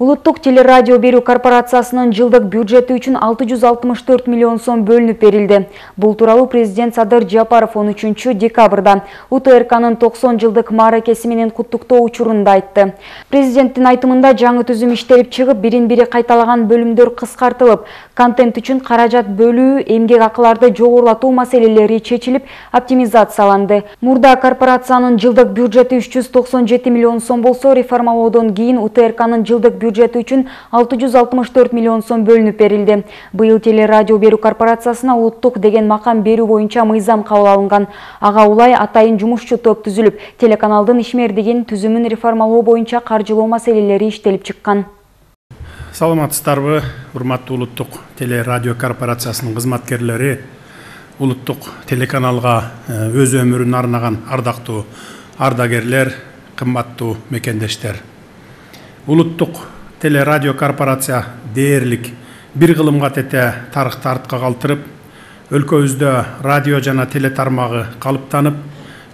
Улуттук телерадио берүү корпорациясынын жылдык бюджети үчүн 664 миллион сом бөлүнүп берилди. Бул тууралуу президент Садыр Жапаров 13 декабрда УТРКнын 90 жылдык мааракеси менен куттуктоо учурунда айтты. Президенттин айтымында жаңы түзүм иштелип чыгып, бирин-бири кайталаган бөлүмдөр кыскартылып, контент үчүн каражат бөлүү, эмгек акыларды жогорулатуу маселелери чечилип, оптимизацияланды. Мурда корпорациянын жылдык бюджети 397 миллион сом болсо, реформалоодон кийин УТРКнын жылдык бюджети үчүн 664 миллион сом бөлүнүп берилди. Быйыл телерадио берүү корпорациясына улуттук деген макам берүү боюнча мыйзам кабыл алынган. Ага улай атайын жумушчу топ түзүлүп, телеканалдын ишмердигин түзүмүн реформалоо боюнча каржылоо маселелери иштелип чыккан. Саламатсыздарбы, урматтуу улуттук телерадио корпорациясынын кызматкерлери, улуттук телеканалга өз өмүрүн арнаган ардактуу ардагерлер, кымбаттуу мекендештер. Улуттук телерадио корпорация дээрлик бир кылымга тете тарыхты артка калтырып, өлкөбүздө радио жана теле тармагы калыптанып,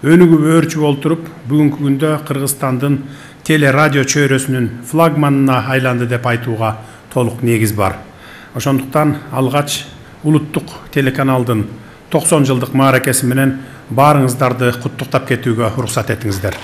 өнүгүп өөрчү болтуруп, бүгүнкү күндө Кыргызстандын телерадио чөйрөсүнүн флагманына айланды деп айтууга толук негиз бар. Ошондуктан алгач улуттук телеканалдын 90 жылдык мааракеси менен баарыңыздарды куттуктап кетүүгө уруксат этиңиздер.